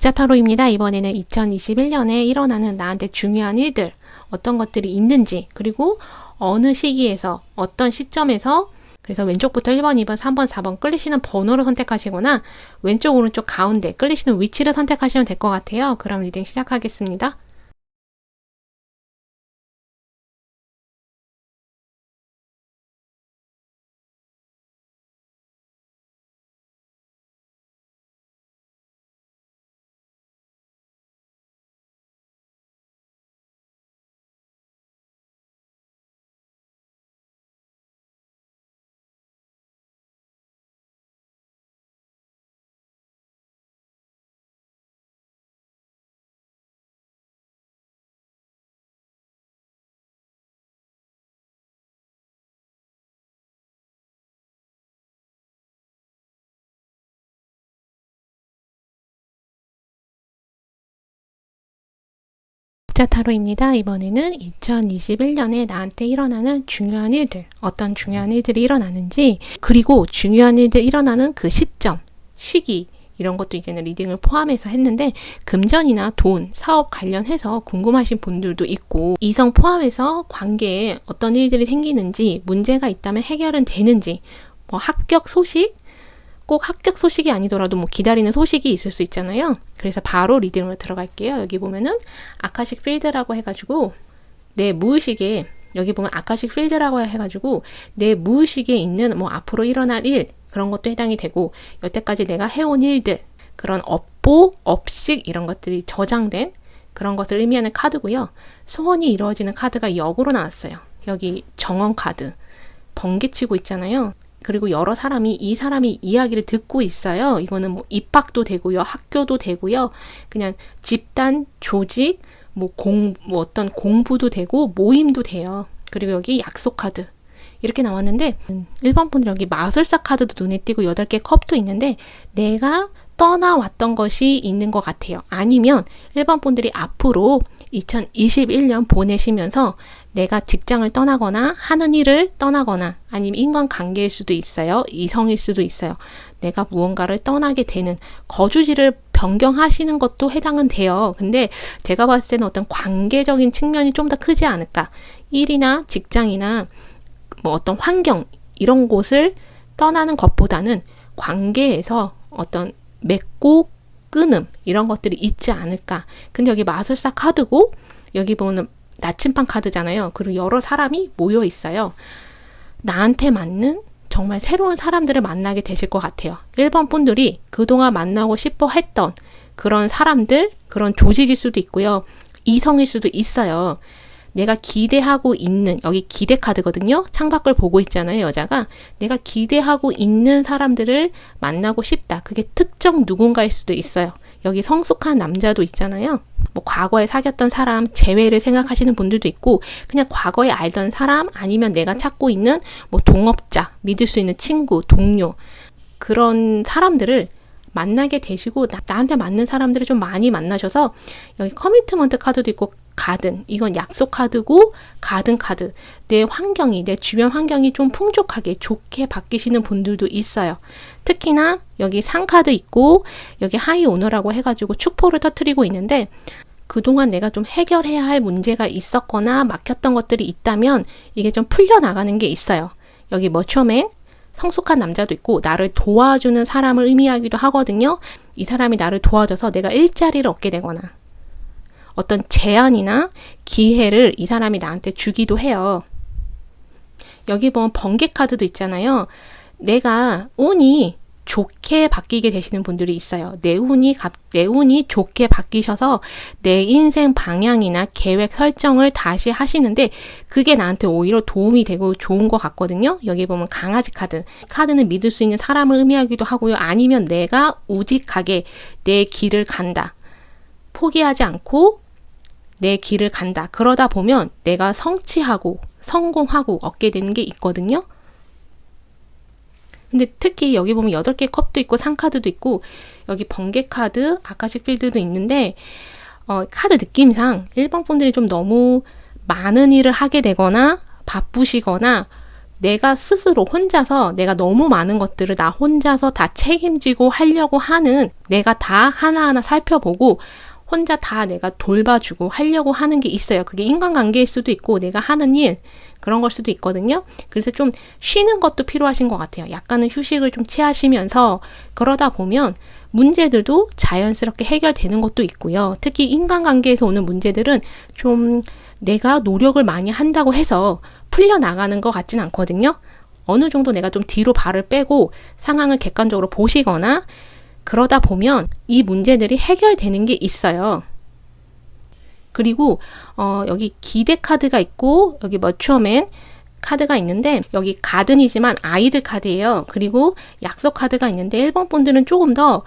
흑자타로입니다. 이번에는 2021년에 일어나는 나한테 중요한 일들, 어떤 것들이 있는지, 그리고 어느 시기에서, 어떤 시점에서, 그래서 왼쪽부터 1번, 2번, 3번, 4번 끌리시는 번호를 선택하시거나 왼쪽, 오른쪽, 가운데 끌리시는 위치를 선택하시면 될 것 같아요. 그럼 리딩 시작하겠습니다. 흑자타로입니다. 이번에는 2021년에 나한테 일어나는 중요한 일들, 어떤 중요한 일들이 일어나는지, 그리고 중요한 일들이 일어나는 그 시점, 시기, 이런 것도 이제는 리딩을 포함해서 했는데, 금전이나 돈, 사업 관련해서 궁금하신 분들도 있고, 이성 포함해서 관계에 어떤 일들이 생기는지, 문제가 있다면 해결은 되는지, 합격 소식, 꼭 합격 소식이 아니더라도 기다리는 소식이 있을 수 있잖아요. 그래서 바로 리딩으로 들어갈게요. 여기 보면은 아카식 필드라고 해가지고 내 무의식에, 여기 보면 아카식 필드라고 해가지고 내 무의식에 있는 앞으로 일어날 일, 그런 것도 해당이 되고, 여태까지 내가 해온 일들, 그런 업보, 업식, 이런 것들이 저장된 그런 것들을 의미하는 카드고요. 소원이 이루어지는 카드가 역으로 나왔어요. 여기 정원 카드, 번개치고 있잖아요. 그리고 여러 사람이 이 사람이 이야기를 듣고 있어요. 이거는 입학도 되고요, 학교도 되고요, 그냥 집단, 조직, 어떤 공부도 되고 모임도 돼요. 그리고 여기 약속 카드 이렇게 나왔는데, 1번 분들 여기 마술사 카드도 눈에 띄고 8개 컵도 있는데 내가 떠나왔던 것이 있는 것 같아요. 아니면 1번 분들이 앞으로 2021년 보내시면서 내가 직장을 떠나거나 하는 일을 떠나거나, 아니면 인간관계일 수도 있어요. 이성일 수도 있어요. 내가 무언가를 떠나게 되는, 거주지를 변경하시는 것도 해당은 돼요. 근데 제가 봤을 때는 어떤 관계적인 측면이 좀 더 크지 않을까. 일이나 직장이나 어떤 환경, 이런 곳을 떠나는 것보다는 관계에서 어떤 맺고 끊음, 이런 것들이 있지 않을까. 근데 여기 마술사 카드고, 여기 보면 나침반 카드잖아요. 그리고 여러 사람이 모여 있어요. 나한테 맞는 정말 새로운 사람들을 만나게 되실 것 같아요. 1번 분들이 그동안 만나고 싶어 했던 그런 사람들, 그런 조직일 수도 있고요, 이성일 수도 있어요. 내가 기대하고 있는, 여기 기대 카드거든요. 창밖을 보고 있잖아요, 여자가. 내가 기대하고 있는 사람들을 만나고 싶다. 그게 특정 누군가일 수도 있어요. 여기 성숙한 남자도 있잖아요. 과거에 사귀었던 사람 제외를 생각하시는 분들도 있고, 그냥 과거에 알던 사람, 아니면 내가 찾고 있는 동업자, 믿을 수 있는 친구, 동료, 그런 사람들을 만나게 되시고, 나한테 맞는 사람들을 좀 많이 만나셔서, 여기 커미트먼트 카드도 있고, 가든, 이건 약속 카드고, 가든 카드, 내 환경이, 내 주변 환경이 좀 풍족하게 좋게 바뀌시는 분들도 있어요. 특히나 여기 상 카드 있고, 여기 하이 오너라고 해가지고 축포를 터뜨리고 있는데, 그동안 내가 좀 해결해야 할 문제가 있었거나 막혔던 것들이 있다면 이게 좀 풀려나가는 게 있어요. 여기 머처맨, 성숙한 남자도 있고, 나를 도와주는 사람을 의미하기도 하거든요. 이 사람이 나를 도와줘서 내가 일자리를 얻게 되거나, 어떤 제안이나 기회를 이 사람이 나한테 주기도 해요. 여기 보면 번개 카드도 있잖아요. 내가 운이 좋게 바뀌게 되시는 분들이 있어요. 내 운이 좋게 바뀌셔서 내 인생 방향이나 계획 설정을 다시 하시는데, 그게 나한테 오히려 도움이 되고 좋은 것 같거든요. 여기 보면 강아지 카드. 카드는 믿을 수 있는 사람을 의미하기도 하고요. 아니면 내가 우직하게 내 길을 간다. 포기하지 않고 내 길을 간다. 그러다 보면 내가 성취하고 성공하고 얻게 되는 게 있거든요. 근데 특히 여기 보면 8개 컵도 있고 상카드도 있고, 여기 번개 카드, 아카식 필드도 있는데, 카드 느낌상 1번 분들이 좀 너무 많은 일을 하게 되거나 바쁘시거나 내가 스스로 혼자서 내가 너무 많은 것들을 나 혼자서 다 책임지고 하려고 하는, 내가 다 하나하나 살펴보고 혼자 다 내가 돌봐주고 하려고 하는 게 있어요. 그게 인간관계일 수도 있고 내가 하는 일, 그런 걸 수도 있거든요. 그래서 좀 쉬는 것도 필요하신 것 같아요. 약간은 휴식을 좀 취하시면서 그러다 보면 문제들도 자연스럽게 해결되는 것도 있고요. 특히 인간관계에서 오는 문제들은 좀 내가 노력을 많이 한다고 해서 풀려나가는 것 같진 않거든요. 어느 정도 내가 좀 뒤로 발을 빼고 상황을 객관적으로 보시거나 그러다 보면 이 문제들이 해결되는 게 있어요. 그리고 여기 기대 카드가 있고 여기 머추어맨 카드가 있는데 여기 가든이지만 아이들 카드예요. 그리고 약속 카드가 있는데 1번 분들은 조금 더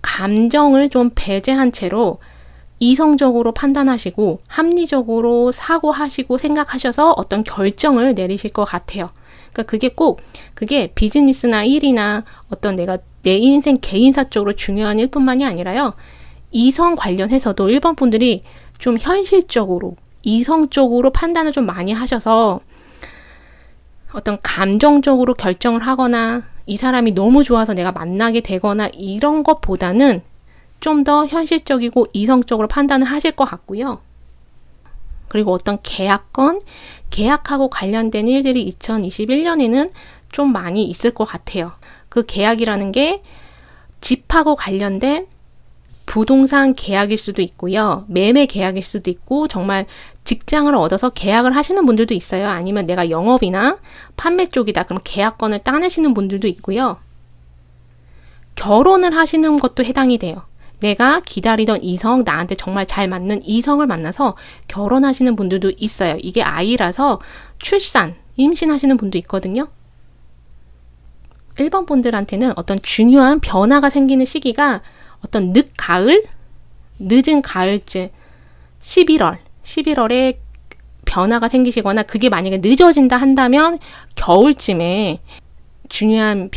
감정을 좀 배제한 채로 이성적으로 판단하시고 합리적으로 사고하시고 생각하셔서 어떤 결정을 내리실 것 같아요. 그러니까 그게 비즈니스나 일이나 어떤 내가 내 인생 개인사 쪽으로 중요한 일뿐만이 아니라요. 이성 관련해서도 1번 분들이 좀 현실적으로, 이성적으로 판단을 좀 많이 하셔서 어떤 감정적으로 결정을 하거나 이 사람이 너무 좋아서 내가 만나게 되거나 이런 것보다는 좀 더 현실적이고 이성적으로 판단을 하실 것 같고요. 그리고 어떤 계약하고 관련된 일들이 2021년에는 좀 많이 있을 것 같아요. 그 계약이라는 게 집하고 관련된 부동산 계약일 수도 있고요. 매매 계약일 수도 있고 정말 직장을 얻어서 계약을 하시는 분들도 있어요. 아니면 내가 영업이나 판매 쪽이다. 그럼 계약권을 따내시는 분들도 있고요. 결혼을 하시는 것도 해당이 돼요. 내가 기다리던 이성, 나한테 정말 잘 맞는 이성을 만나서 결혼하시는 분들도 있어요. 이게 아이라서 출산, 임신하시는 분도 있거든요. 1번 분들한테는 어떤 중요한 변화가 생기는 시기가 어떤 늦은 가을쯤 11월에 변화가 생기시거나 그게 만약에 늦어진다 한다면 겨울쯤에 중요한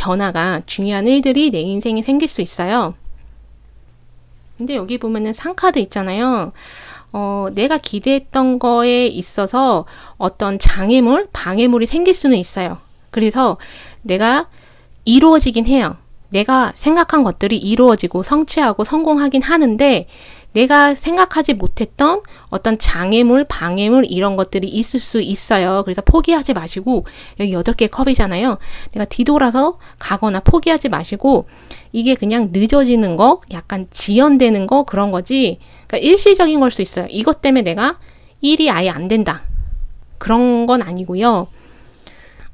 일들이 내 인생에 생길 수 있어요. 근데 여기 보면은 상카드 있잖아요. 내가 기대했던 거에 있어서 어떤 장애물, 방해물이 생길 수는 있어요. 그래서 내가 이루어지긴 해요. 내가 생각한 것들이 이루어지고 성취하고 성공하긴 하는데 내가 생각하지 못했던 어떤 장애물, 방해물 이런 것들이 있을 수 있어요. 그래서 포기하지 마시고 여기 8개 컵이잖아요. 내가 뒤돌아서 가거나 포기하지 마시고 이게 그냥 늦어지는 거, 약간 지연되는 거 그런 거지. 그러니까 일시적인 걸 수 있어요. 이것 때문에 내가 일이 아예 안 된다. 그런 건 아니고요.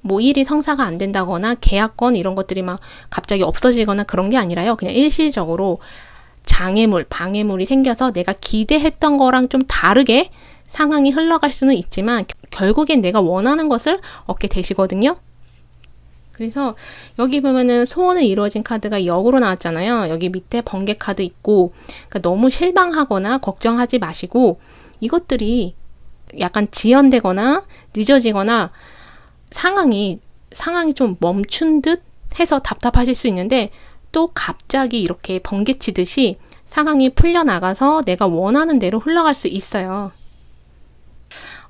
뭐 일이 성사가 안 된다거나 계약권 이런 것들이 막 갑자기 없어지거나 그런 게 아니라요. 그냥 일시적으로 장애물, 방해물이 생겨서 내가 기대했던 거랑 좀 다르게 상황이 흘러갈 수는 있지만 결국엔 내가 원하는 것을 얻게 되시거든요. 그래서 여기 보면은 소원을 이루어진 카드가 역으로 나왔잖아요. 여기 밑에 번개 카드 있고 그러니까 너무 실망하거나 걱정하지 마시고 이것들이 약간 지연되거나 늦어지거나 상황이 좀 멈춘 듯 해서 답답하실 수 있는데 또 갑자기 이렇게 번개치듯이 상황이 풀려나가서 내가 원하는 대로 흘러갈 수 있어요.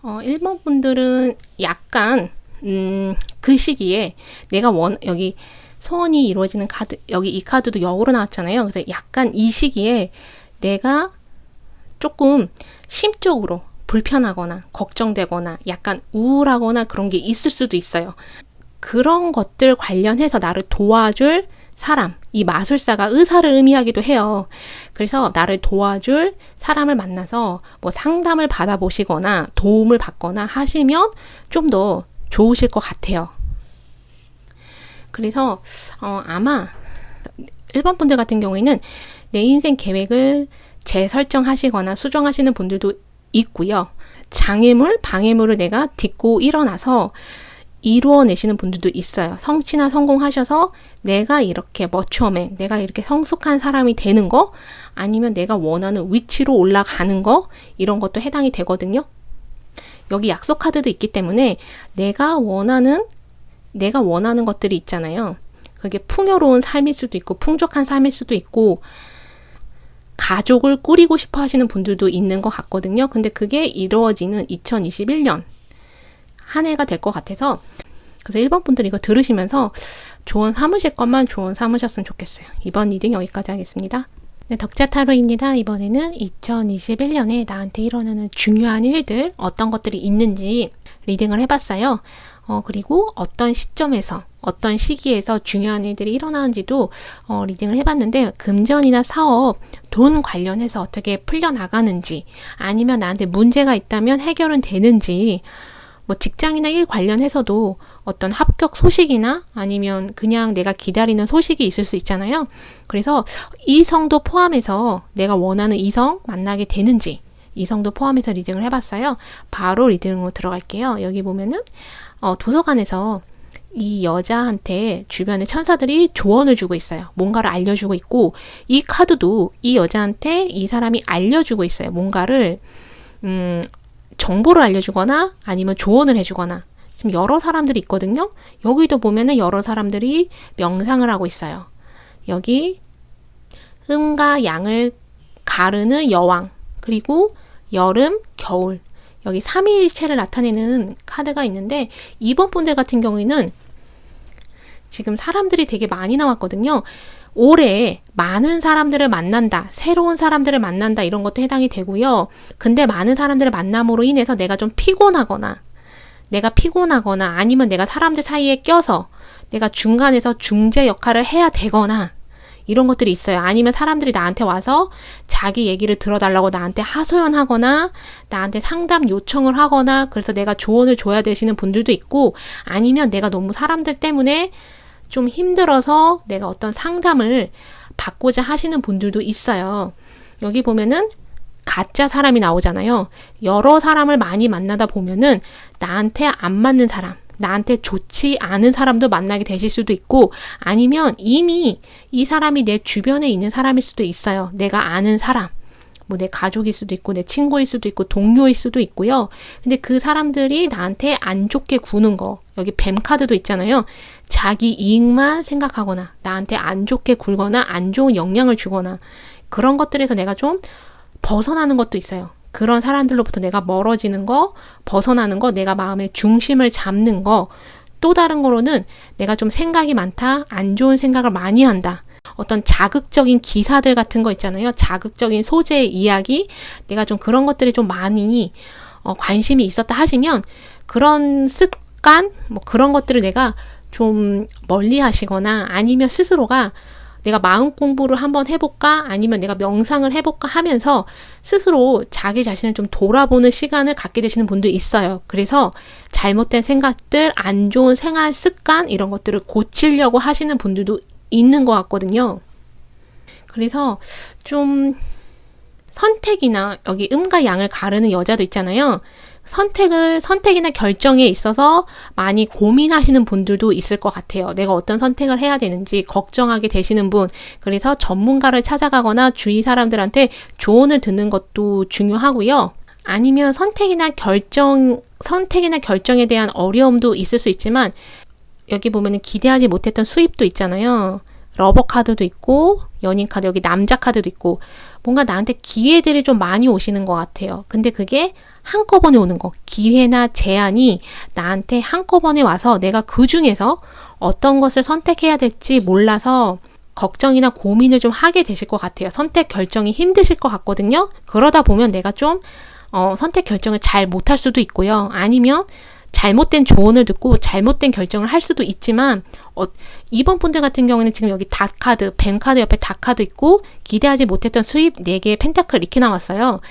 1번 분들은 약간 그 시기에 내가 여기 소원이 이루어지는 카드, 여기 이 카드도 역으로 나왔잖아요. 그래서 약간 이 시기에 내가 조금 심적으로 불편하거나 걱정되거나 약간 우울하거나 그런 게 있을 수도 있어요. 그런 것들 관련해서 나를 도와줄 사람, 이 마술사가 의사를 의미하기도 해요. 그래서 나를 도와줄 사람을 만나서 뭐 상담을 받아보시거나 도움을 받거나 하시면 좀 더 좋으실 것 같아요. 그래서 아마 1번 분들 같은 경우에는 내 인생 계획을 재설정하시거나 수정하시는 분들도 있고요. 장애물, 방해물을 내가 딛고 일어나서 이루어내시는 분들도 있어요. 성취나 성공하셔서 내가 이렇게 머추어맨, 내가 이렇게 성숙한 사람이 되는 거, 아니면 내가 원하는 위치로 올라가는 거, 이런 것도 해당이 되거든요. 여기 약속 카드도 있기 때문에 내가 원하는 것들이 있잖아요. 그게 풍요로운 삶일 수도 있고 풍족한 삶일 수도 있고 가족을 꾸리고 싶어 하시는 분들도 있는 것 같거든요. 근데 그게 이루어지는 2021년 한 해가 될 것 같아서 그래서 1번 분들 이거 들으시면서 조언 삼으실 것만 조언 삼으셨으면 좋겠어요. 이번 리딩 여기까지 하겠습니다. 네, 덕자 타로입니다. 이번에는 2021년에 나한테 일어나는 중요한 일들, 어떤 것들이 있는지 리딩을 해봤어요. 그리고 어떤 시점에서, 어떤 시기에서 중요한 일들이 일어나는지도 리딩을 해봤는데, 금전이나 사업, 돈 관련해서 어떻게 풀려나가는지, 아니면 나한테 문제가 있다면 해결은 되는지, 뭐 직장이나 일 관련해서도 어떤 합격 소식이나 아니면 그냥 내가 기다리는 소식이 있을 수 있잖아요. 그래서 이성도 포함해서 내가 원하는 이성 만나게 되는지, 이성도 포함해서 리딩을 해봤어요. 바로 리딩으로 들어갈게요. 여기 보면은 도서관에서 이 여자한테 주변의 천사들이 조언을 주고 있어요. 뭔가를 알려주고 있고, 이 카드도 이 여자한테 이 사람이 알려주고 있어요. 뭔가를 정보를 알려주거나 아니면 조언을 해주거나. 지금 여러 사람들이 있거든요. 여기도 보면은 여러 사람들이 명상을 하고 있어요. 여기 음과 양을 가르는 여왕, 그리고 여름, 겨울, 여기 삼위일체를 나타내는 카드가 있는데, 2번 분들 같은 경우에는 지금 사람들이 되게 많이 나왔거든요. 올해 많은 사람들을 만난다, 새로운 사람들을 만난다, 이런 것도 해당이 되고요. 근데 많은 사람들을 만남으로 인해서 내가 피곤하거나 아니면 내가 사람들 사이에 껴서 내가 중간에서 중재 역할을 해야 되거나 이런 것들이 있어요. 아니면 사람들이 나한테 와서 자기 얘기를 들어달라고 나한테 하소연하거나 나한테 상담 요청을 하거나, 그래서 내가 조언을 줘야 되시는 분들도 있고, 아니면 내가 너무 사람들 때문에 좀 힘들어서 내가 어떤 상담을 받고자 하시는 분들도 있어요. 여기 보면은 가짜 사람이 나오잖아요. 여러 사람을 많이 만나다 보면은 나한테 안 맞는 사람, 나한테 좋지 않은 사람도 만나게 되실 수도 있고, 아니면 이미 이 사람이 내 주변에 있는 사람일 수도 있어요. 내가 아는 사람, 뭐 내 가족일 수도 있고 내 친구일 수도 있고 동료일 수도 있고요. 근데 그 사람들이 나한테 안 좋게 구는 거, 여기 뱀 카드도 있잖아요. 자기 이익만 생각하거나 나한테 안 좋게 굴거나 안 좋은 영향을 주거나, 그런 것들에서 내가 좀 벗어나는 것도 있어요. 그런 사람들로부터 내가 멀어지는 거, 벗어나는 거, 내가 마음의 중심을 잡는 거. 또 다른 거로는 내가 좀 생각이 많다, 안 좋은 생각을 많이 한다, 어떤 자극적인 기사들 같은 거 있잖아요. 자극적인 소재의 이야기, 내가 좀 그런 것들이 좀 많이 관심이 있었다 하시면, 그런 습관, 뭐 그런 것들을 내가 좀 멀리 하시거나, 아니면 스스로가 내가 마음 공부를 한번 해볼까, 아니면 내가 명상을 해볼까 하면서 스스로 자기 자신을 좀 돌아보는 시간을 갖게 되시는 분도 있어요. 그래서 잘못된 생각들, 안 좋은 생활 습관, 이런 것들을 고치려고 하시는 분들도 있는 것 같거든요. 그래서 좀 선택이나, 여기 음과 양을 가르는 여자도 있잖아요. 선택이나 결정에 있어서 많이 고민하시는 분들도 있을 것 같아요. 내가 어떤 선택을 해야 되는지 걱정하게 되시는 분. 그래서 전문가를 찾아가거나 주위 사람들한테 조언을 듣는 것도 중요하고요. 아니면 선택이나 결정에 대한 어려움도 있을 수 있지만, 여기 보면은 기대하지 못했던 수입도 있잖아요. 러버 카드도 있고, 연인 카드, 여기 남자 카드도 있고, 뭔가 나한테 기회들이 좀 많이 오시는 것 같아요. 근데 그게 한꺼번에 오는 거, 기회나 제안이 나한테 한꺼번에 와서 내가 그 중에서 어떤 것을 선택해야 될지 몰라서 걱정이나 고민을 좀 하게 되실 것 같아요. 선택 결정이 힘드실 것 같거든요. 그러다 보면 내가 좀 선택 결정을 잘 못할 수도 있고요. 아니면 잘못된 조언을 듣고 잘못된 결정을 할 수도 있지만, 2번 분들 같은 경우는 지금 여기 닷카드, 뱀카드 옆에 닷카드 있고, 기대하지 못했던 수입 4개의 펜타클 이렇게 나왔어요.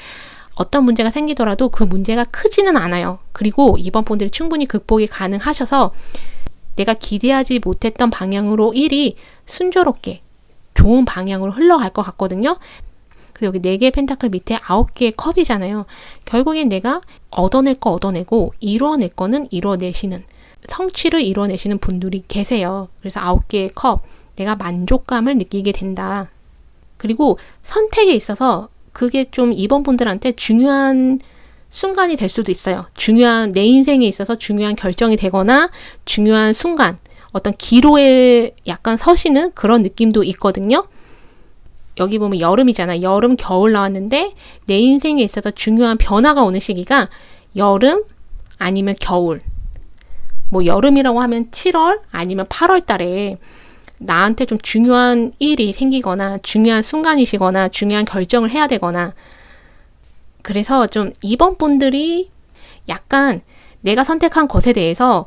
어떤 문제가 생기더라도 그 문제가 크지는 않아요. 그리고 2번 분들이 충분히 극복이 가능하셔서 내가 기대하지 못했던 방향으로 일이 순조롭게 좋은 방향으로 흘러갈 것 같거든요. 그래서 여기 4개의 펜타클 밑에 9개의 컵이잖아요. 결국엔 내가 얻어낼 거 얻어내고 이루어낼 거는 이루어내시는, 성취를 이루어내시는 분들이 계세요. 그래서 9개의 컵, 내가 만족감을 느끼게 된다. 그리고 선택에 있어서 그게 좀 2번 분들한테 중요한 순간이 될 수도 있어요. 내 인생에 있어서 중요한 결정이 되거나 중요한 순간, 어떤 기로에 약간 서시는 그런 느낌도 있거든요. 여기 보면 여름이잖아. 여름, 겨울 나왔는데 내 인생에 있어서 중요한 변화가 오는 시기가 여름 아니면 겨울. 뭐 여름이라고 하면 7월 아니면 8월 달에 나한테 좀 중요한 일이 생기거나 중요한 순간이시거나 중요한 결정을 해야 되거나, 그래서 좀 이번 분들이 약간 내가 선택한 것에 대해서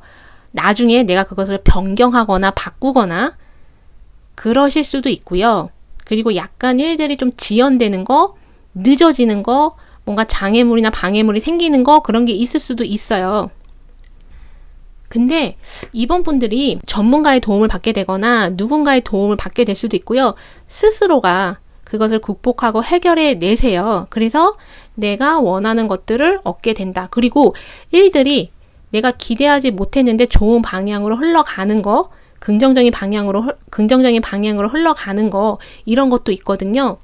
나중에 내가 그것을 변경하거나 바꾸거나 그러실 수도 있고요. 그리고 약간 일들이 좀 지연되는 거, 늦어지는 거, 뭔가 장애물이나 방해물이 생기는 거, 그런 게 있을 수도 있어요. 근데 이번 분들이 전문가의 도움을 받게 되거나 누군가의 도움을 받게 될 수도 있고요. 스스로가 그것을 극복하고 해결해 내세요. 그래서 내가 원하는 것들을 얻게 된다. 그리고 일들이 내가 기대하지 못했는데 좋은 방향으로 흘러가는 거, 긍정적인 방향으로 흘러가는 거, 이런 것도 있거든요.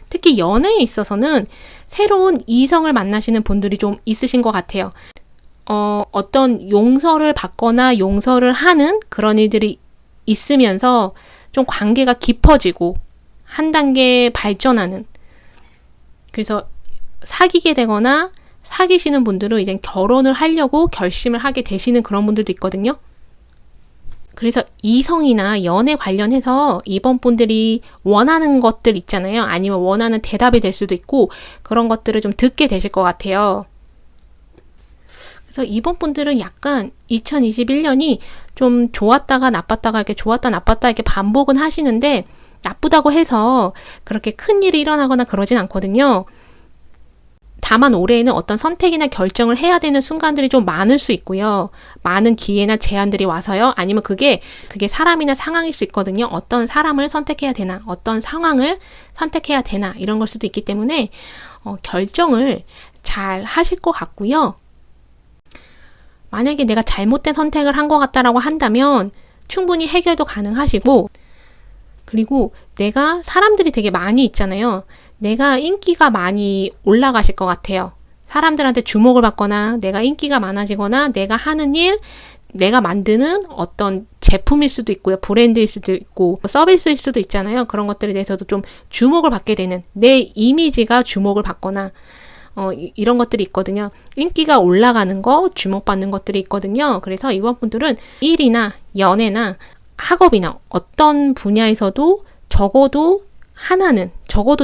특히 연애에 있어서는 새로운 이성을 만나시는 분들이 좀 있으신 것 같아요. 어떤 용서를 받거나 용서를 하는 그런 일들이 있으면서 좀 관계가 깊어지고 한 단계 발전하는, 그래서 사귀게 되거나 사귀시는 분들은 이제 결혼을 하려고 결심을 하게 되시는 그런 분들도 있거든요. 그래서 이성이나 연애 관련해서 이번 분들이 원하는 것들 있잖아요. 아니면 원하는 대답이 될 수도 있고 그런 것들을 좀 듣게 되실 것 같아요. 그래서 이번 분들은 약간 2021년이 좀 좋았다가 나빴다가 이렇게 좋았다 나빴다 이렇게 반복은 하시는데, 나쁘다고 해서 그렇게 큰 일이 일어나거나 그러진 않거든요. 다만 올해에는 어떤 선택이나 결정을 해야 되는 순간들이 좀 많을 수 있고요. 많은 기회나 제안들이 와서요. 아니면 그게 사람이나 상황일 수 있거든요. 어떤 사람을 선택해야 되나, 어떤 상황을 선택해야 되나, 이런 걸 수도 있기 때문에 결정을 잘 하실 것 같고요. 만약에 내가 잘못된 선택을 한 것 같다라고 한다면 충분히 해결도 가능하시고, 그리고 내가 사람들이 되게 많이 있잖아요. 내가 인기가 많이 올라가실 것 같아요. 사람들한테 주목을 받거나 내가 인기가 많아지거나 내가 하는 일, 내가 만드는 어떤 제품일 수도 있고요. 브랜드일 수도 있고 서비스일 수도 있잖아요. 그런 것들에 대해서도 좀 주목을 받게 되는, 내 이미지가 주목을 받거나 이런 것들이 있거든요. 인기가 올라가는 거, 주목받는 것들이 있거든요. 그래서 이번 분들은 일이나 연애나 학업이나 어떤 분야에서도 적어도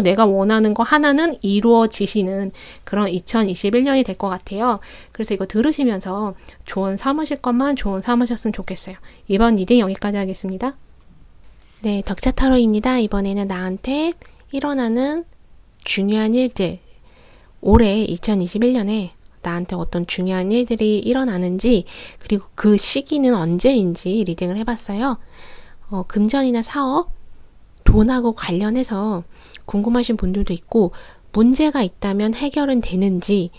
내가 원하는 거 하나는 이루어지시는 그런 2021년이 될 것 같아요. 그래서 이거 들으시면서 조언 삼으실 것만 조언 삼으셨으면 좋겠어요. 이번 리딩 여기까지 하겠습니다. 네, 덕차타로입니다. 이번에는 나한테 일어나는 중요한 일들, 올해 2021년에 나한테 어떤 중요한 일들이 일어나는지, 그리고 그 시기는 언제인지 리딩을 해봤어요. 금전이나 사업, 돈하고 관련해서 궁금하신 분들도 있고, 문제가 있다면 해결은 되는지,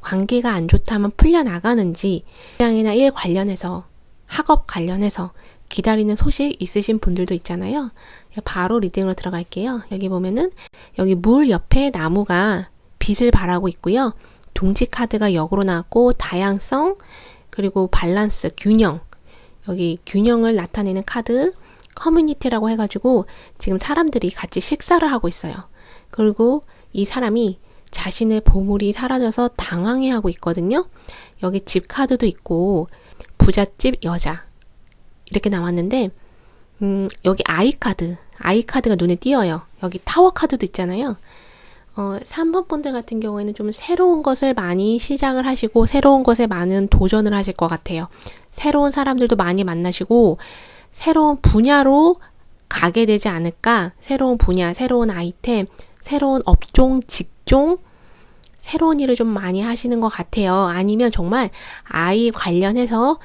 관계가 안 좋다면 풀려나가는지, 직장이나 일 관련해서, 학업 관련해서 기다리는 소식 있으신 분들도 있잖아요. 바로 리딩으로 들어갈게요. 여기 보면은 여기 물 옆에 나무가 빛을 발하고 있고요. 동지 카드가 역으로 나왔고, 다양성, 그리고 밸런스, 균형, 여기 균형을 나타내는 카드, 커뮤니티라고 해가지고 지금 사람들이 같이 식사를 하고 있어요. 그리고 이 사람이 자신의 보물이 사라져서 당황해하고 있거든요. 여기 집 카드도 있고 부잣집 여자 이렇게 나왔는데, 여기 아이 카드가 눈에 띄어요. 여기 타워 카드도 있잖아요. 3번 분들 같은 경우에는 좀 새로운 것을 많이 시작을 하시고 새로운 것에 많은 도전을 하실 것 같아요. 새로운 사람들도 많이 만나시고 새로운 분야로 가게 되지 않을까. 새로운 분야, 새로운 아이템, 새로운 업종, 직종, 새로운 일을 좀 많이 하시는 것 같아요. 아니면 정말 아이 관련해서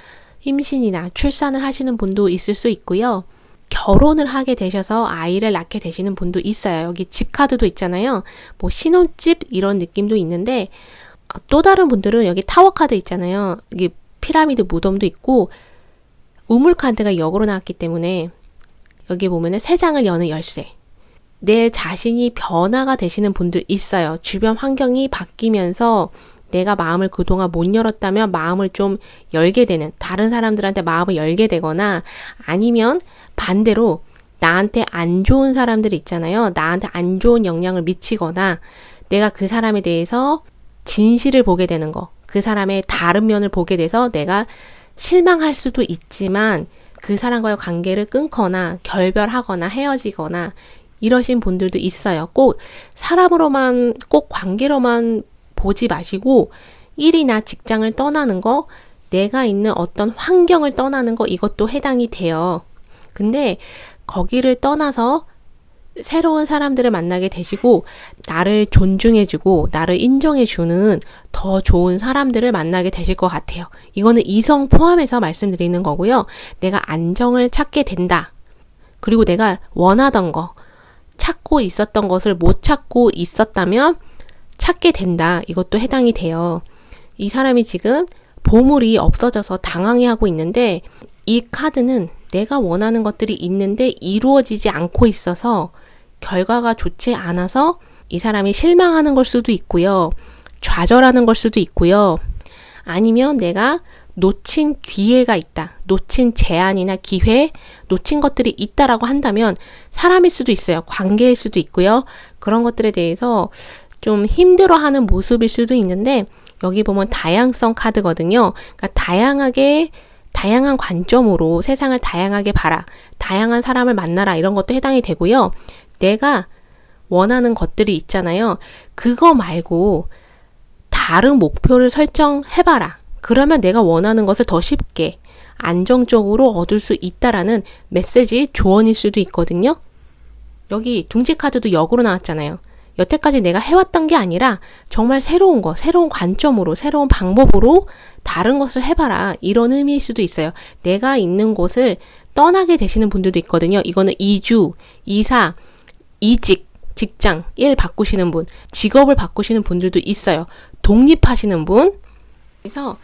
임신이나 출산을 하시는 분도 있을 수 있고요. 결혼을 하게 되셔서 아이를 낳게 되시는 분도 있어요. 여기 집 카드도 있잖아요. 뭐 신혼집 이런 느낌도 있는데, 또 다른 분들은 여기 타워 카드 있잖아요. 여기 피라미드 무덤도 있고 우물 카드가 역으로 나왔기 때문에 여기 보면은 세 장을 여는 열쇠. 내 자신이 변화가 되시는 분들 있어요. 주변 환경이 바뀌면서 내가 마음을 그동안 못 열었다면 마음을 좀 열게 되는, 다른 사람들한테 마음을 열게 되거나, 아니면 반대로 나한테 안 좋은 사람들 있잖아요. 나한테 안 좋은 영향을 미치거나 내가 그 사람에 대해서 진실을 보게 되는 거, 그 사람의 다른 면을 보게 돼서 내가 실망할 수도 있지만 그 사람과의 관계를 끊거나 결별하거나 헤어지거나 이러신 분들도 있어요. 꼭 사람으로만, 꼭 관계로만 보지 마시고 일이나 직장을 떠나는 거, 내가 있는 어떤 환경을 떠나는 거, 이것도 해당이 돼요. 근데 거기를 떠나서 새로운 사람들을 만나게 되시고 나를 존중해주고 나를 인정해주는 더 좋은 사람들을 만나게 되실 것 같아요. 이거는 이성 포함해서 말씀드리는 거고요. 내가 안정을 찾게 된다. 그리고 내가 원하던 거, 찾고 있었던 것을 못 찾고 있었다면 찾게 된다. 이것도 해당이 돼요. 이 사람이 지금 보물이 없어져서 당황해하고 있는데 이 카드는 내가 원하는 것들이 있는데 이루어지지 않고 있어서 결과가 좋지 않아서 이 사람이 실망하는 걸 수도 있고요. 좌절하는 걸 수도 있고요. 아니면 내가 놓친 기회가 있다. 놓친 제안이나 기회, 놓친 것들이 있다라고 한다면 사람일 수도 있어요. 관계일 수도 있고요. 그런 것들에 대해서 좀 힘들어하는 모습일 수도 있는데 여기 보면 다양성 카드거든요. 그러니까 다양한 관점으로 세상을 다양하게 봐라. 다양한 사람을 만나라. 이런 것도 해당이 되고요. 내가 원하는 것들이 있잖아요. 그거 말고 다른 목표를 설정해봐라. 그러면 내가 원하는 것을 더 쉽게 안정적으로 얻을 수 있다라는 메시지, 조언일 수도 있거든요. 여기 둥지 카드도 역으로 나왔잖아요. 여태까지 내가 해왔던 게 아니라 정말 새로운 거, 새로운 관점으로, 새로운 방법으로 다른 것을 해봐라. 이런 의미일 수도 있어요. 내가 있는 곳을 떠나게 되시는 분들도 있거든요. 이거는 이주, 이사, 이직, 직장, 일 바꾸시는 분, 직업을 바꾸시는 분들도 있어요. 독립하시는 분. 그래서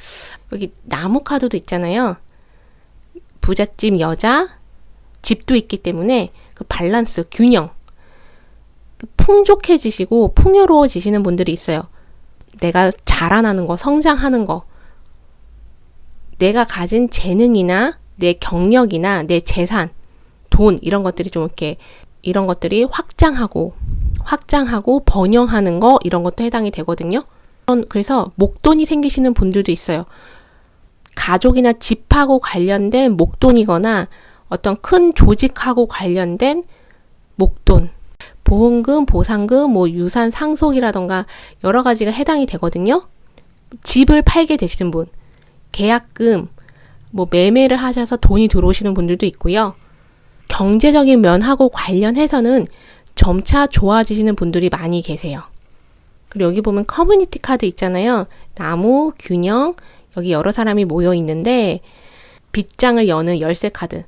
여기 나무 카드도 있잖아요. 부잣집 여자, 집도 있기 때문에 그 밸런스, 균형. 풍족해지시고 풍요로워지시는 분들이 있어요. 내가 자라나는 거, 성장하는 거. 내가 가진 재능이나 내 경력이나 내 재산, 돈 이런 것들이 좀 이렇게 이런 것들이 확장하고 번영하는 거 이런 것도 해당이 되거든요. 그래서 목돈이 생기시는 분들도 있어요. 가족이나 집하고 관련된 목돈이거나 어떤 큰 조직하고 관련된 목돈, 보험금, 보상금, 뭐 유산 상속이라던가 여러 가지가 해당이 되거든요. 집을 팔게 되시는 분, 계약금, 뭐 매매를 하셔서 돈이 들어오시는 분들도 있고요. 경제적인 면하고 관련해서는 점차 좋아지시는 분들이 많이 계세요. 그리고 여기 보면 커뮤니티 카드 있잖아요. 나무, 균형, 여기 여러 사람이 모여 있는데 빗장을 여는 열쇠 카드.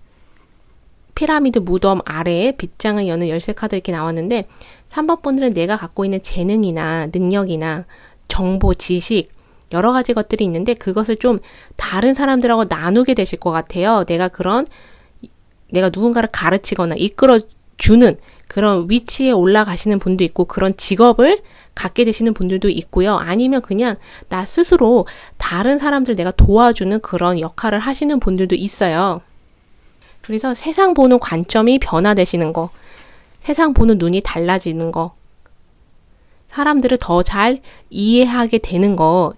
피라미드 무덤 아래에 빗장을 여는 열쇠 카드 이렇게 나왔는데 3번 분들은 내가 갖고 있는 재능이나 능력이나 정보, 지식 여러 가지 것들이 있는데 그것을 좀 다른 사람들하고 나누게 되실 것 같아요. 내가 누군가를 가르치거나 이끌어주는 그런 위치에 올라가시는 분도 있고 그런 직업을 갖게 되시는 분들도 있고요. 아니면 그냥 나 스스로 다른 사람들 내가 도와주는 그런 역할을 하시는 분들도 있어요. 그래서 세상 보는 관점이 변화되시는 거, 세상 보는 눈이 달라지는 거, 사람들을 더 잘 이해하게 되는 거,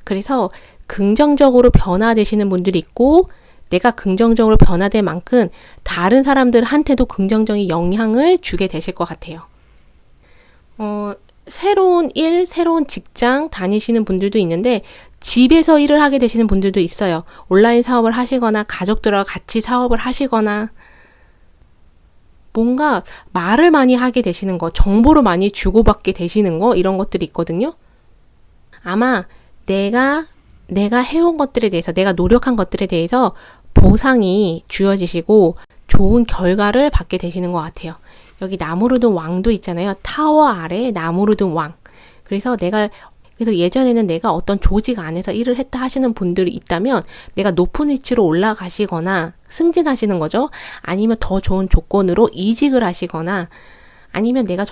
그래서 긍정적으로 변화되시는 분들이 있고 내가 긍정적으로 변화될 만큼 다른 사람들한테도 긍정적인 영향을 주게 되실 것 같아요. 새로운 일, 새로운 직장 다니시는 분들도 있는데 집에서 일을 하게 되시는 분들도 있어요. 온라인 사업을 하시거나 가족들과 같이 사업을 하시거나 뭔가 말을 많이 하게 되시는 거, 정보를 많이 주고받게 되시는 거 이런 것들이 있거든요. 아마 내가 해온 것들에 대해서 내가 노력한 것들에 대해서 보상이 주어지시고 좋은 결과를 받게 되시는 것 같아요. 여기 나무로 든 왕도 있잖아요. 타워 아래에 나무로 든 왕. 그래서 예전에는 내가 어떤 조직 안에서 일을 했다 하시는 분들이 있다면 내가 높은 위치로 올라가시거나 승진하시는 거죠. 아니면 더 좋은 조건으로 이직을 하시거나 아니면 내가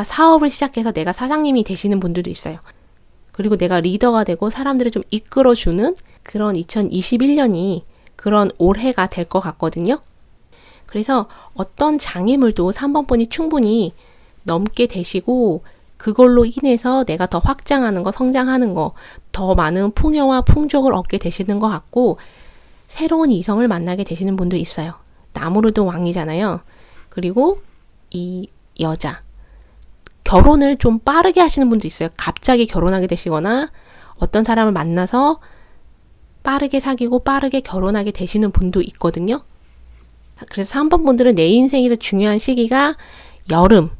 사업을 시작해서 내가 사장님이 되시는 분들도 있어요. 그리고 내가 리더가 되고 사람들을 좀 이끌어주는 그런 2021년이 그런 올해가 될 것 같거든요. 그래서 어떤 장애물도 3번 분이 충분히 넘게 되시고 그걸로 인해서 내가 더 확장하는 거, 성장하는 거, 더 많은 풍요와 풍족을 얻게 되시는 것 같고, 새로운 이성을 만나게 되시는 분도 있어요. 나무르도 왕이잖아요. 그리고 이 여자. 결혼을 좀 빠르게 하시는 분도 있어요. 갑자기 결혼하게 되시거나 어떤 사람을 만나서 빠르게 사귀고 빠르게 결혼하게 되시는 분도 있거든요. 그래서 3번 분들은 내 인생에서 중요한 시기가 여름,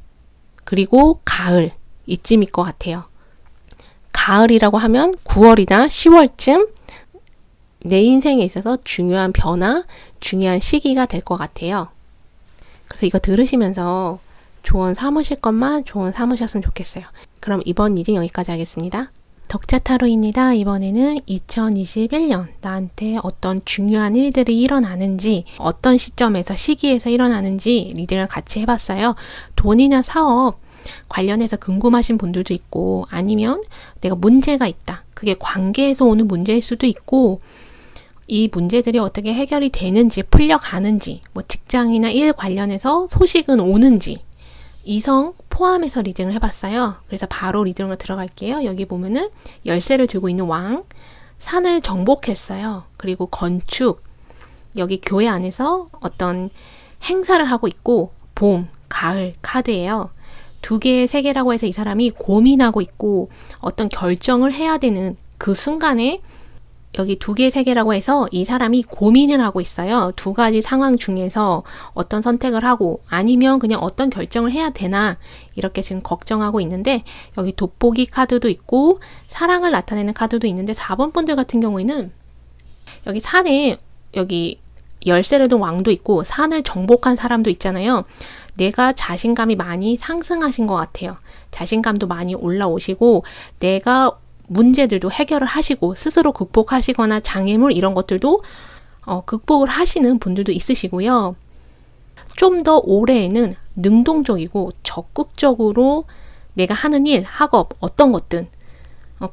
그리고 가을, 이쯤일 것 같아요. 가을이라고 하면 9월이나 10월쯤 내 인생에 있어서 중요한 변화, 중요한 시기가 될 것 같아요. 그래서 이거 들으시면서 조언 삼으실 것만 조언 삼으셨으면 좋겠어요. 그럼 이번 리딩 여기까지 하겠습니다. 덕자 타로입니다. 이번에는 2021년 나한테 어떤 중요한 일들이 일어나는지, 어떤 시점에서, 시기에서 일어나는지 리딩을 같이 해봤어요. 돈이나 사업 관련해서 궁금하신 분들도 있고, 아니면 내가 문제가 있다. 그게 관계에서 오는 문제일 수도 있고, 이 문제들이 어떻게 해결이 되는지, 풀려가는지, 뭐 직장이나 일 관련해서 소식은 오는지, 이성 포함해서 리딩을 해봤어요. 그래서 바로 리딩으로 들어갈게요. 여기 보면은 열쇠를 들고 있는 왕, 산을 정복했어요. 그리고 건축, 여기 교회 안에서 어떤 행사를 하고 있고, 봄, 가을 카드예요. 2개, 3개라고 해서 이 사람이 고민하고 있고 어떤 결정을 해야 되는 그 순간에, 여기 2개, 3개라고 해서 이 사람이 고민을 하고 있어요. 2가지 상황 중에서 어떤 선택을 하고 아니면 그냥 어떤 결정을 해야 되나, 이렇게 지금 걱정하고 있는데, 여기 돋보기 카드도 있고 사랑을 나타내는 카드도 있는데, 4번 분들 같은 경우에는 여기 산에 여기 열쇠를 둔 왕도 있고 산을 정복한 사람도 있잖아요. 내가 자신감이 많이 상승하신 것 같아요. 자신감도 많이 올라오시고 내가 문제들도 해결을 하시고 스스로 극복하시거나 장애물 이런 것들도 극복을 하시는 분들도 있으시고요. 좀 더 올해에는 능동적이고 적극적으로 내가 하는 일, 학업, 어떤 것든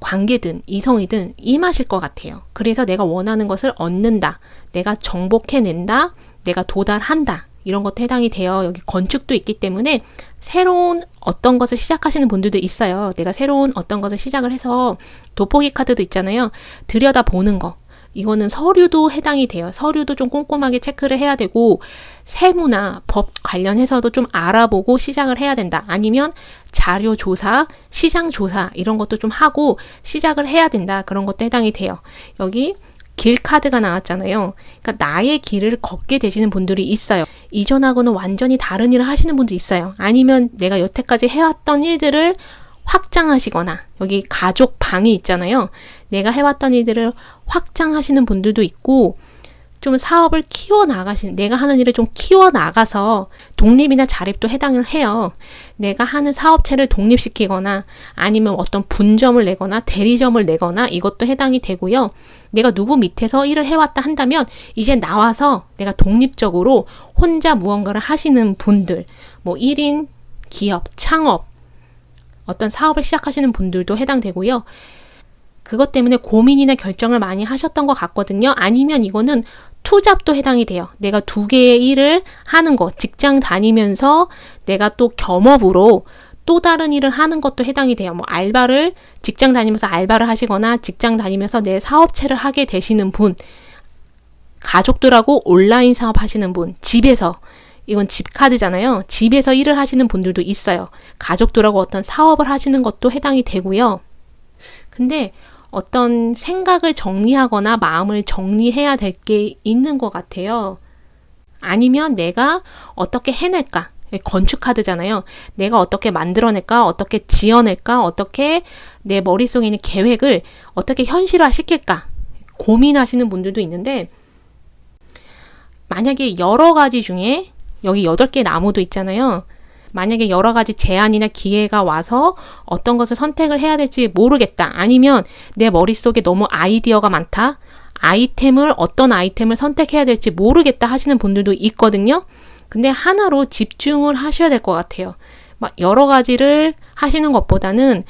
관계든 이성이든 임하실 것 같아요. 그래서 내가 원하는 것을 얻는다, 내가 정복해낸다, 내가 도달한다, 이런 것도 해당이 돼요. 여기 건축도 있기 때문에 새로운 어떤 것을 시작하시는 분들도 있어요. 내가 새로운 어떤 것을 시작을 해서, 돋보기 카드도 있잖아요. 들여다보는 거. 이거는 서류도 해당이 돼요. 서류도 좀 꼼꼼하게 체크를 해야 되고, 세무나 법 관련해서도 좀 알아보고 시작을 해야 된다. 아니면 자료 조사, 시장 조사 이런 것도 좀 하고 시작을 해야 된다. 그런 것도 해당이 돼요. 여기 길 카드가 나왔잖아요. 그러니까 나의 길을 걷게 되시는 분들이 있어요. 이전하고는 완전히 다른 일을 하시는 분도 있어요. 아니면 내가 여태까지 해왔던 일들을 확장하시거나, 여기 가족 방이 있잖아요. 내가 해왔던 일들을 확장하시는 분들도 있고, 좀 사업을 키워나가시는, 내가 하는 일을 좀 키워나가서 독립이나 자립도 해당을 해요. 내가 하는 사업체를 독립시키거나 아니면 어떤 분점을 내거나 대리점을 내거나 이것도 해당이 되고요. 내가 누구 밑에서 일을 해왔다 한다면 이제 나와서 내가 독립적으로 혼자 무언가를 하시는 분들, 뭐 1인 기업, 창업, 어떤 사업을 시작하시는 분들도 해당되고요. 그것 때문에 고민이나 결정을 많이 하셨던 것 같거든요. 아니면 이거는 투잡도 해당이 돼요. 내가 2개의 일을 하는 거, 직장 다니면서 내가 또 겸업으로 또 다른 일을 하는 것도 해당이 돼요. 뭐 알바를, 직장 다니면서 알바를 하시거나 직장 다니면서 내 사업체를 하게 되시는 분, 가족들하고 온라인 사업 하시는 분, 집에서, 이건 집 카드잖아요. 집에서 일을 하시는 분들도 있어요. 가족들하고 어떤 사업을 하시는 것도 해당이 되고요. 근데 어떤 생각을 정리하거나 마음을 정리해야 될 게 있는 것 같아요. 아니면 내가 어떻게 해낼까? 건축 카드잖아요. 내가 어떻게 만들어낼까? 어떻게 지어낼까? 어떻게 내 머릿속에 있는 계획을 어떻게 현실화 시킬까? 고민하시는 분들도 있는데, 만약에 여러 가지 중에 여기 8개 나무도 있잖아요. 만약에 여러 가지 제안이나 기회가 와서 어떤 것을 선택을 해야 될지 모르겠다. 아니면 내 머릿속에 너무 아이디어가 많다. 어떤 아이템을 선택해야 될지 모르겠다 하시는 분들도 있거든요. 근데 하나로 집중을 하셔야 될 것 같아요. 막 여러 가지를 하시는 것보다는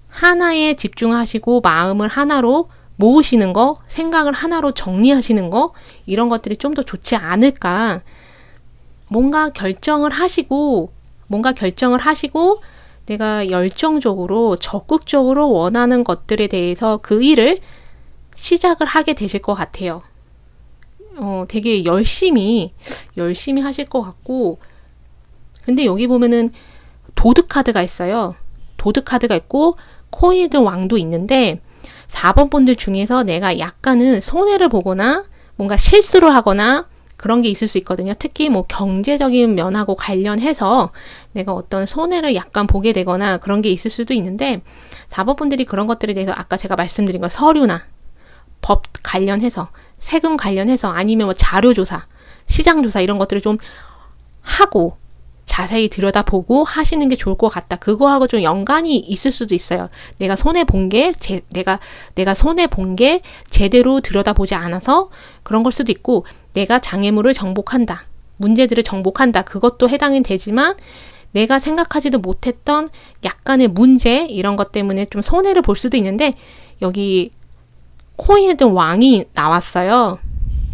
하나에 집중하시고 마음을 하나로 모으시는 거, 생각을 하나로 정리하시는 거, 이런 것들이 좀 더 좋지 않을까. 뭔가 결정을 하시고 내가 열정적으로 적극적으로 원하는 것들에 대해서 그 일을 시작을 하게 되실 것 같아요. 되게 열심히 하실 것 같고, 근데 여기 보면은 도드 카드가 있어요. 도드 카드가 있고 코인의 왕도 있는데 4번 분들 중에서 내가 약간은 손해를 보거나 뭔가 실수를 하거나 그런 게 있을 수 있거든요. 특히 뭐 경제적인 면하고 관련해서 내가 어떤 손해를 약간 보게 되거나 그런 게 있을 수도 있는데 4번 분들이 그런 것들에 대해서 아까 제가 말씀드린 거 서류나 법 관련해서 세금 관련해서 아니면 뭐 자료조사, 시장조사 이런 것들을 좀 하고 자세히 들여다보고 하시는 게 좋을 것 같다. 그거하고 좀 연관이 있을 수도 있어요. 내가 손해 본 게 내가 손해 본 게 제대로 들여다보지 않아서 그런 걸 수도 있고, 내가 장애물을 정복한다, 문제들을 정복한다, 그것도 해당이 되지만 내가 생각하지도 못했던 약간의 문제 이런 것 때문에 좀 손해를 볼 수도 있는데 여기 코인의 왕이 나왔어요.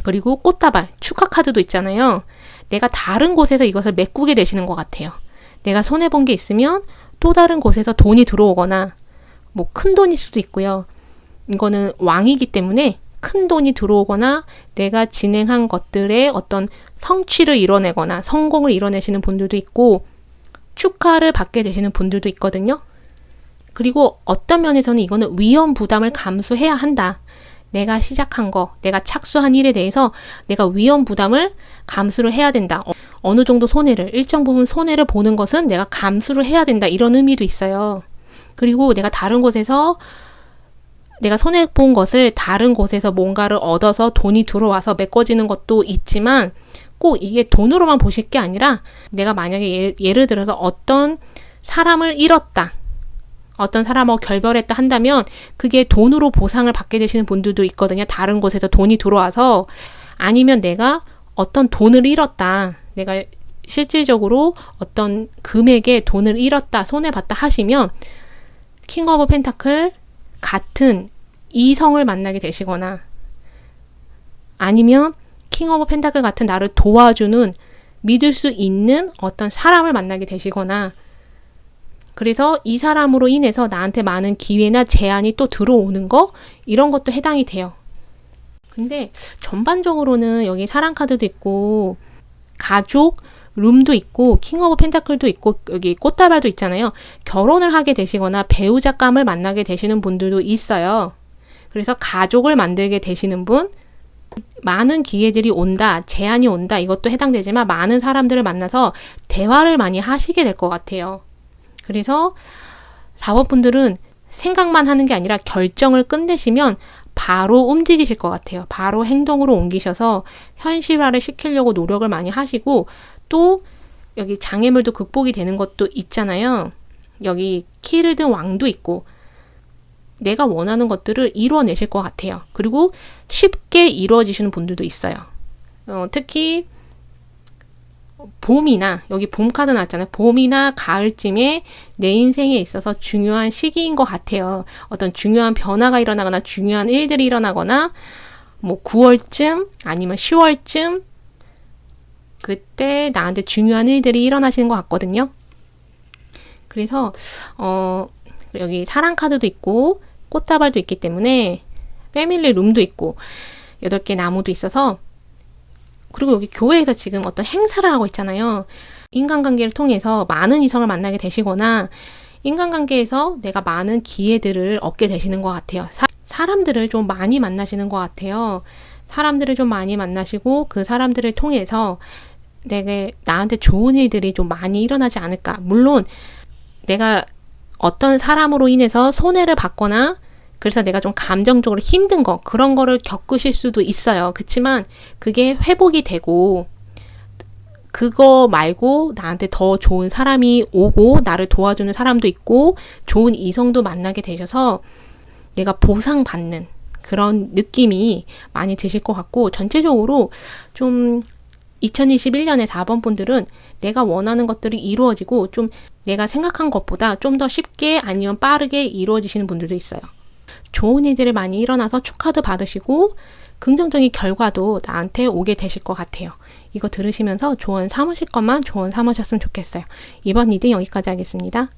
그리고 꽃다발, 축하 카드도 있잖아요. 내가 다른 곳에서 이것을 메꾸게 되시는 것 같아요. 내가 손해본 게 있으면 또 다른 곳에서 돈이 들어오거나 뭐 큰 돈일 수도 있고요. 이거는 왕이기 때문에 큰 돈이 들어오거나 내가 진행한 것들의 어떤 성취를 이뤄내거나 성공을 이뤄내시는 분들도 있고 축하를 받게 되시는 분들도 있거든요. 그리고 어떤 면에서는 이거는 위험 부담을 감수해야 한다. 내가 시작한 거, 내가 착수한 일에 대해서 내가 위험 부담을 감수를 해야 된다. 어느 정도 일정 부분 손해를 보는 것은 내가 감수를 해야 된다. 이런 의미도 있어요. 그리고 내가 다른 곳에서 내가 손해본 것을 다른 곳에서 뭔가를 얻어서 돈이 들어와서 메꿔지는 것도 있지만 꼭 이게 돈으로만 보실 게 아니라 내가 만약에 예를 들어서 어떤 사람을 잃었다. 어떤 사람하고 결별했다 한다면 그게 돈으로 보상을 받게 되시는 분들도 있거든요. 다른 곳에서 돈이 들어와서. 아니면 내가 어떤 돈을 잃었다. 내가 실질적으로 어떤 금액의 돈을 잃었다, 손해봤다 하시면 킹 오브 펜타클 같은 이성을 만나게 되시거나 아니면 킹 오브 펜타클 같은 나를 도와주는 믿을 수 있는 어떤 사람을 만나게 되시거나 그래서 이 사람으로 인해서 나한테 많은 기회나 제안이 또 들어오는 거 이런 것도 해당이 돼요. 근데 전반적으로는 여기 사랑 카드도 있고 가족, 룸도 있고 킹 오브 펜타클도 있고 여기 꽃다발도 있잖아요. 결혼을 하게 되시거나 배우자감을 만나게 되시는 분들도 있어요. 그래서 가족을 만들게 되시는 분, 많은 기회들이 온다, 제안이 온다 이것도 해당되지만 많은 사람들을 만나서 대화를 많이 하시게 될 것 같아요. 그래서 4번 분들은 생각만 하는 게 아니라 결정을 끝내시면 바로 움직이실 것 같아요. 바로 행동으로 옮기셔서 현실화를 시키려고 노력을 많이 하시고 또 여기 장애물도 극복이 되는 것도 있잖아요. 여기 키를 든 왕도 있고 내가 원하는 것들을 이루어내실 것 같아요. 그리고 쉽게 이루어지시는 분들도 있어요. 특히 봄이나 여기 봄 카드 나왔잖아요. 봄이나 가을쯤에 내 인생에 있어서 중요한 시기인 것 같아요. 어떤 중요한 변화가 일어나거나 중요한 일들이 일어나거나 뭐 9월쯤 아니면 10월쯤 그때 나한테 중요한 일들이 일어나시는 것 같거든요. 그래서 여기 사랑 카드도 있고 꽃다발도 있기 때문에 패밀리 룸도 있고 8개 나무도 있어서 그리고 여기 교회에서 지금 어떤 행사를 하고 있잖아요. 인간관계를 통해서 많은 이성을 만나게 되시거나 인간관계에서 내가 많은 기회들을 얻게 되시는 것 같아요. 사람들을 좀 많이 만나시는 것 같아요. 사람들을 좀 많이 만나시고 그 사람들을 통해서 나한테 좋은 일들이 좀 많이 일어나지 않을까. 물론 내가 어떤 사람으로 인해서 손해를 받거나 그래서 내가 좀 감정적으로 힘든 거 그런 거를 겪으실 수도 있어요. 그렇지만 그게 회복이 되고 그거 말고 나한테 더 좋은 사람이 오고 나를 도와주는 사람도 있고 좋은 이성도 만나게 되셔서 내가 보상받는 그런 느낌이 많이 드실 것 같고 전체적으로 좀 2021년에 4번 분들은 내가 원하는 것들이 이루어지고 좀 내가 생각한 것보다 좀 더 쉽게 아니면 빠르게 이루어지시는 분들도 있어요. 좋은 일들이 많이 일어나서 축하도 받으시고 긍정적인 결과도 나한테 오게 되실 것 같아요. 이거 들으시면서 조언 삼으실 것만 조언 삼으셨으면 좋겠어요. 이번 리딩 여기까지 하겠습니다.